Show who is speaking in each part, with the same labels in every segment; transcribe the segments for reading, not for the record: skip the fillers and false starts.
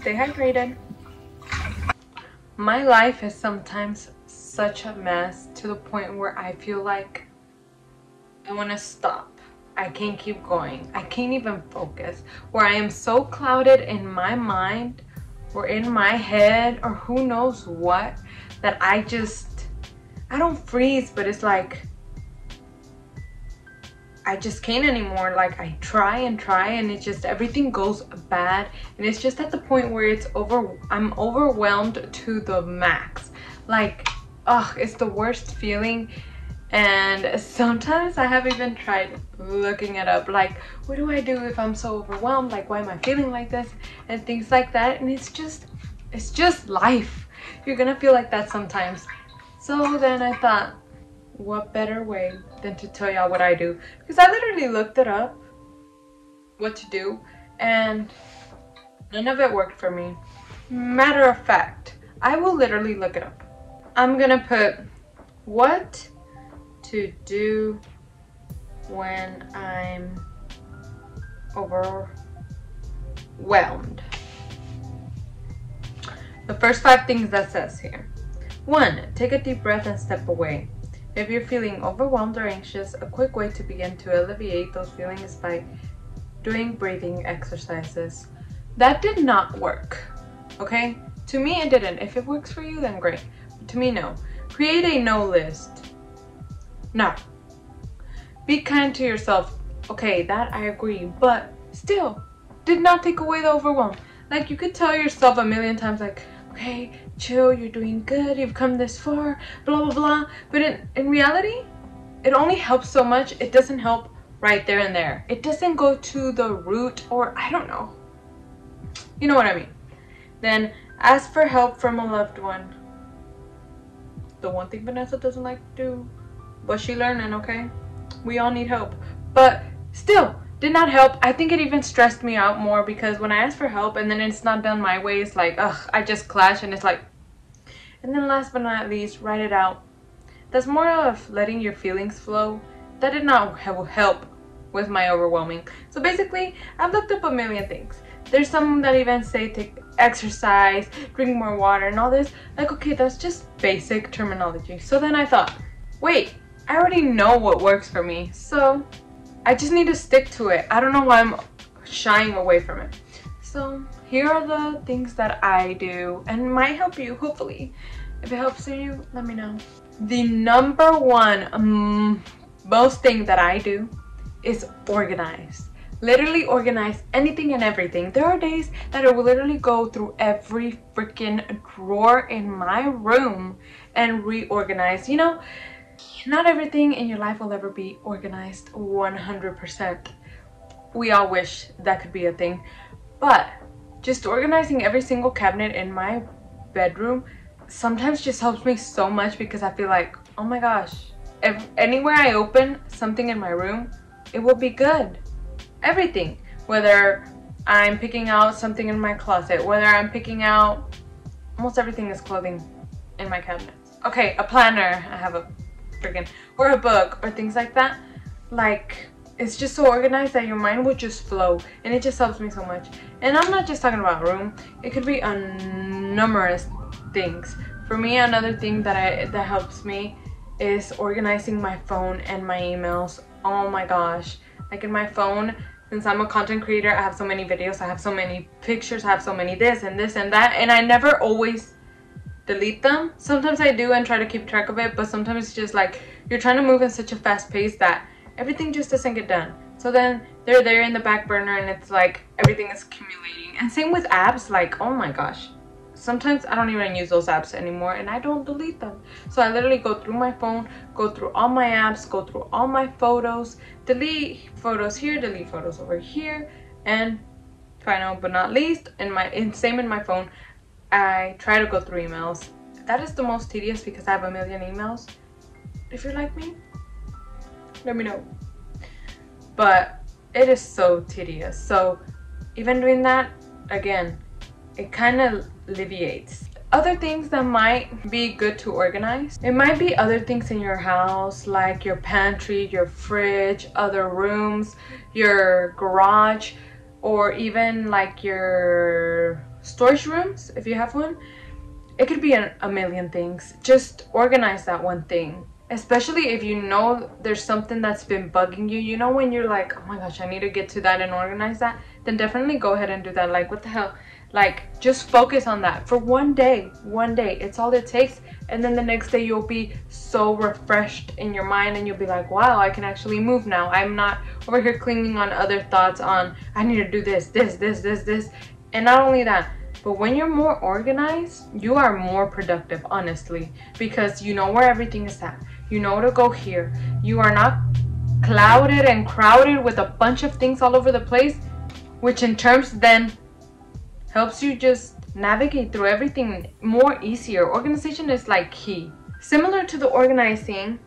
Speaker 1: stay hydrated. My life is sometimes such a mess to the point where I feel like I want to stop. I can't keep going. I can't even focus. Where I am so clouded in my mind or in my head or who knows what, that I don't freeze, but it's like I just can't anymore. Like I try and it just, everything goes bad, and it's just at the point where I'm overwhelmed to the max. Like, ugh, it's the worst feeling. And sometimes I have even tried looking it up, like what do I do if I'm so overwhelmed, like why am I feeling like this and things like that. And it's just life. You're gonna feel like that sometimes. So then I thought, what better way than to tell y'all what I do, because I literally looked it up, what to do, and none of it worked for me. Matter of fact, I will literally look it up. I'm gonna put what to do when I'm overwhelmed. The first 5 things that says here. 1. Take a deep breath and step away. If you're feeling overwhelmed or anxious, a quick way to begin to alleviate those feelings is by doing breathing exercises. That did not work, okay? To me, it didn't. If it works for you, then great. But to me, no. Create a no list. No. Be kind to yourself. Okay, that I agree, but still did not take away the overwhelm. Like, you could tell yourself a million times, like, okay, chill, you're doing good, you've come this far, blah blah blah. But in reality, it only helps so much. It doesn't help right there and there. It doesn't go to the root, or I don't know, you know what I mean. Then ask for help from a loved one. The one thing Vanessa doesn't like to do, but she learning, okay? We all need help, but still did not help. I think it even stressed me out more, because when I ask for help and then it's not done my way, it's like, ugh, I just clash, and it's like. And then last but not least, write it out. That's more of letting your feelings flow. That did not help with my overwhelming. So basically, I've looked up a million things. There's some that even say take exercise, drink more water, and all this. Like, okay, that's just basic terminology. So then I thought, wait, I already know what works for me, so I just need to stick to it. I don't know why I'm shying away from it. So here are the things that I do, and might help you, hopefully. If it helps you, let me know. The number one most thing that I do is organize. Literally organize anything and everything. There are days that I will literally go through every freaking drawer in my room and reorganize. You know, not everything in your life will ever be organized 100%. We all wish that could be a thing. But just organizing every single cabinet in my bedroom sometimes just helps me so much, because I feel like, oh my gosh, if anywhere I open something in my room, it will be good. Everything. Whether I'm picking out something in my closet, whether I'm picking out, almost everything is clothing in my cabinets. Okay, a planner, I have a freaking, or a book, or things like that. Like, it's just so organized that your mind will just flow, and it just helps me so much. And I'm not just talking about room, it could be numerous things. For me, another thing that helps me is organizing my phone and my emails. Oh my gosh, like in my phone, since I'm a content creator, I have so many videos, I have so many pictures, I have so many this and that, and I never always delete them. Sometimes I do and try to keep track of it, but sometimes it's just like you're trying to move in such a fast pace that everything just doesn't get done. So then they're there in the back burner, and it's like everything is accumulating. And same with apps, like, oh my gosh, sometimes I don't even use those apps anymore, and I don't delete them. So I literally go through my phone, go through all my apps, go through all my photos, delete photos here, delete photos over here, and final but not least, same in my phone, I try to go through emails. That is the most tedious, because I have a million emails. If you're like me, let me know. But it is so tedious. So even doing that, again, it kind of alleviates. Other things that might be good to organize, it might be other things in your house, like your pantry, your fridge, other rooms, your garage, or even like your storage rooms, if you have one, it could be a million things. Just organize that one thing. Especially if you know there's something that's been bugging you. You know when you're like, oh my gosh, I need to get to that and organize that. Then definitely go ahead and do that. Like, what the hell? Like, just focus on that for one day. One day. It's all it takes. And then the next day you'll be so refreshed in your mind and you'll be like, wow, I can actually move now. I'm not over here clinging on other thoughts on, I need to do this. And not only that, but when you're more organized, you are more productive, honestly, because you know where everything is at. You know to go here. You are not clouded and crowded with a bunch of things all over the place, which in terms then helps you just navigate through everything more easier. Organization is like key. Similar to the organizing,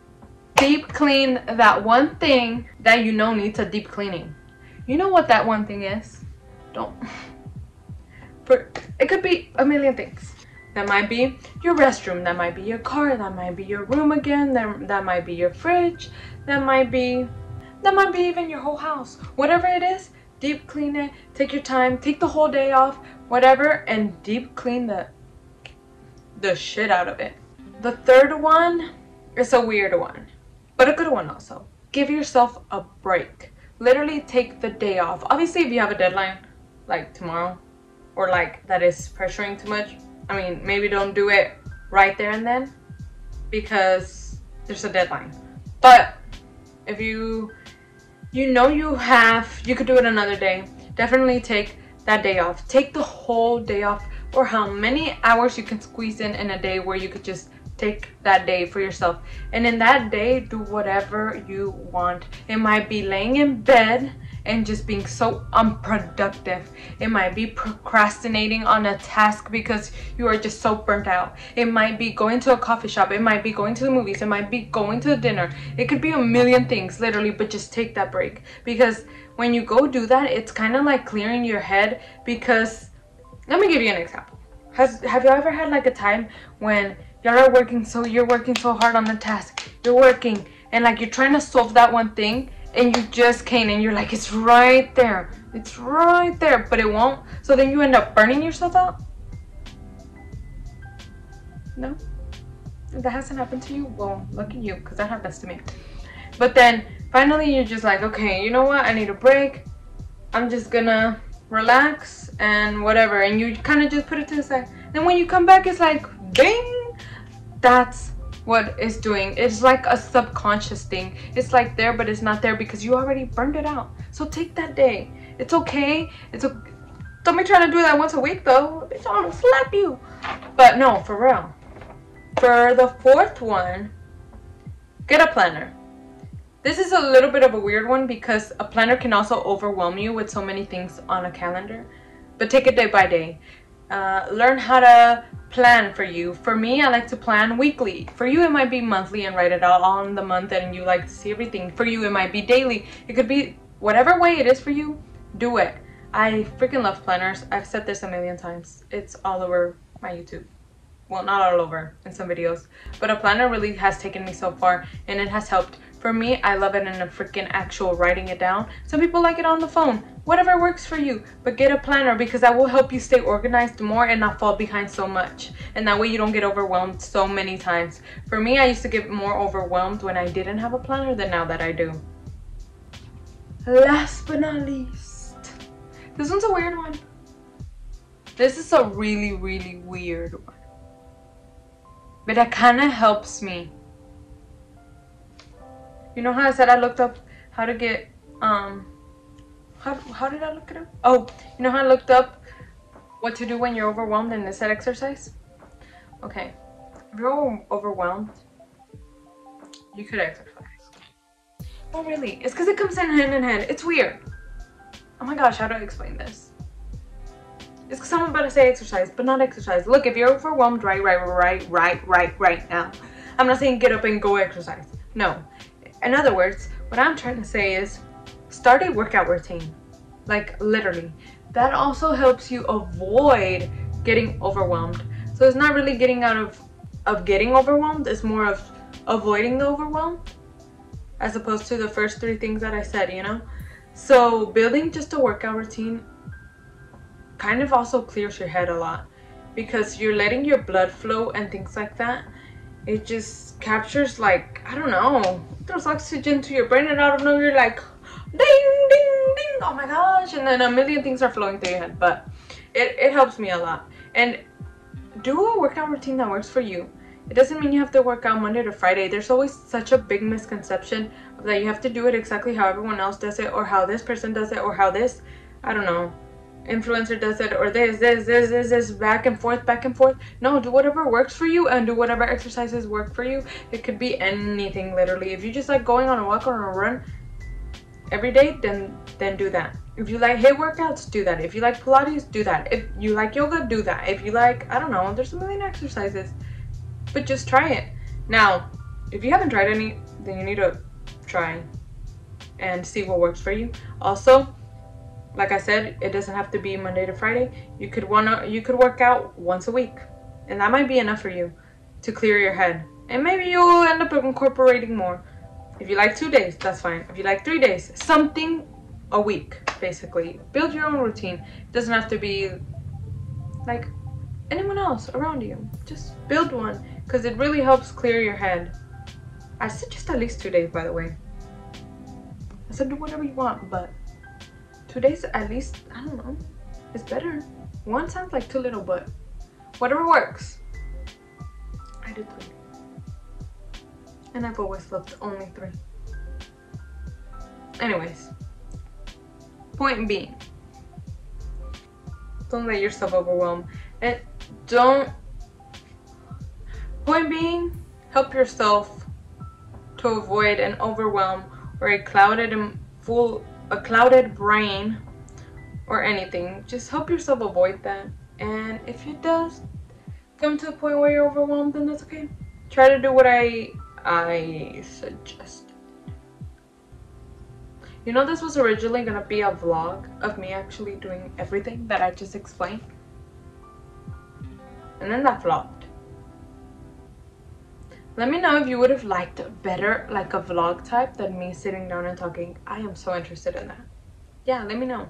Speaker 1: deep clean that one thing that you know needs a deep cleaning. You know what that one thing is? It could be a million things. That might be your restroom, that might be your car, that might be your room again, that might be your fridge, that might be even your whole house. Whatever it is, deep clean it, take your time, take the whole day off, whatever, and deep clean the shit out of it. The third one is a weird one, but a good one also. Give yourself a break. Literally take the day off. Obviously, if you have a deadline, like tomorrow, or like that is pressuring too much, I mean, maybe don't do it right there and then because there's a deadline. But if you know you could do it another day, definitely take that day off. Take the whole day off, or how many hours you can squeeze in a day where you could just take that day for yourself. And in that day, do whatever you want. It might be laying in bed and just being so unproductive. It might be procrastinating on a task because you are just so burnt out. It might be going to a coffee shop. It might be going to the movies. It might be going to the dinner. It could be a million things, literally, but just take that break. Because when you go do that, it's kind of like clearing your head. Because, let me give you an example. Have you ever had like a time when y'all are working, you're working so hard on the task, you're working, and like you're trying to solve that one thing, and you just can't, and you're like, it's right there, but it won't. So then you end up burning yourself out? No? If that hasn't happened to you, well, lucky you, because that happens to me. But then finally you're just like, okay, you know what, I need a break. I'm just gonna relax and whatever, and you kind of just put it to the side. Then when you come back, it's like, ding! That's what it's doing. It's like a subconscious thing. It's like there, but it's not there because you already burned it out. So take that day. It's okay. Don't be trying to do that once a week though. Bitch, I'm gonna slap you. But no, for real. For the fourth one, get a planner. This is a little bit of a weird one because a planner can also overwhelm you with so many things on a calendar. But take it day by day. Learn how to plan for you. For me, I like to plan weekly. For you, it might be monthly and write it out on the month and you like to see everything. For you, it might be daily. It could be whatever way it is for you, do it. I freaking love planners. I've said this a million times. It's all over my YouTube. Well, not all over, in some videos. But a planner really has taken me so far and it has helped. For me, I love it in a freaking actual writing it down. Some people like it on the phone. Whatever works for you. But get a planner because that will help you stay organized more and not fall behind so much. And that way you don't get overwhelmed so many times. For me, I used to get more overwhelmed when I didn't have a planner than now that I do. Last but not least. This one's a weird one. This is a really, really weird one. But it kind of helps me. You know how I said I looked up how to get, how did I look it up? Oh, you know how I looked up what to do when you're overwhelmed and it said exercise? Okay, if you're overwhelmed, you could exercise. Oh really? It's because it comes in hand. It's weird. Oh my gosh, how do I explain this? It's because I'm about to say exercise, but not exercise. Look, if you're overwhelmed right now, I'm not saying get up and go exercise. No. In other words, what I'm trying to say is start a workout routine. Like literally. That also helps you avoid getting overwhelmed. So it's not really getting out of getting overwhelmed. It's more of avoiding the overwhelm. As opposed to the first three things that I said, you know? So building just a workout routine kind of also clears your head a lot, because you're letting your blood flow and things like that. It just captures, like, I don't know, throws oxygen to your brain, and out of nowhere you're like, ding, ding, ding, oh my gosh, and then a million things are flowing through your head. But it helps me a lot. And do a workout routine that works for you. It doesn't mean you have to work out Monday to Friday. There's always such a big misconception that you have to do it exactly how everyone else does it, or how this person does it, or how this, I don't know, influencer does it, or this, back and forth, back and forth. No, do whatever works for you, and do whatever exercises work for you. It could be anything, literally. If you just like going on a walk or on a run every day, then do that. If you like HIIT workouts, do that. If you like Pilates, do that. If you like yoga, do that. If you like, I don't know, there's a million exercises, but just try it. Now, if you haven't tried any, then you need to try and see what works for you. Also, like I said, it doesn't have to be Monday to Friday. You could work out once a week, and that might be enough for you to clear your head. And maybe you'll end up incorporating more. If you like 2 days, that's fine. If you like 3 days, something a week, basically. Build your own routine. It doesn't have to be like anyone else around you. Just build one, because it really helps clear your head. I suggest at least 2 days, by the way. I said do whatever you want, but 2 days at least, I don't know, it's better. One sounds like too little, but whatever works. I did 3. And I've always loved only 3. Anyways, point being, don't let yourself overwhelm. And point being, help yourself to avoid an overwhelm or a clouded brain or anything. Just help yourself avoid that. And if it does come to a point where you're overwhelmed, then that's okay. Try to do what I suggest. You know, this was originally gonna be a vlog of me actually doing everything that I just explained, and then that flopped. Let me know if you would have liked better, like a vlog type, than me sitting down and talking. I am so interested in that. Yeah, let me know.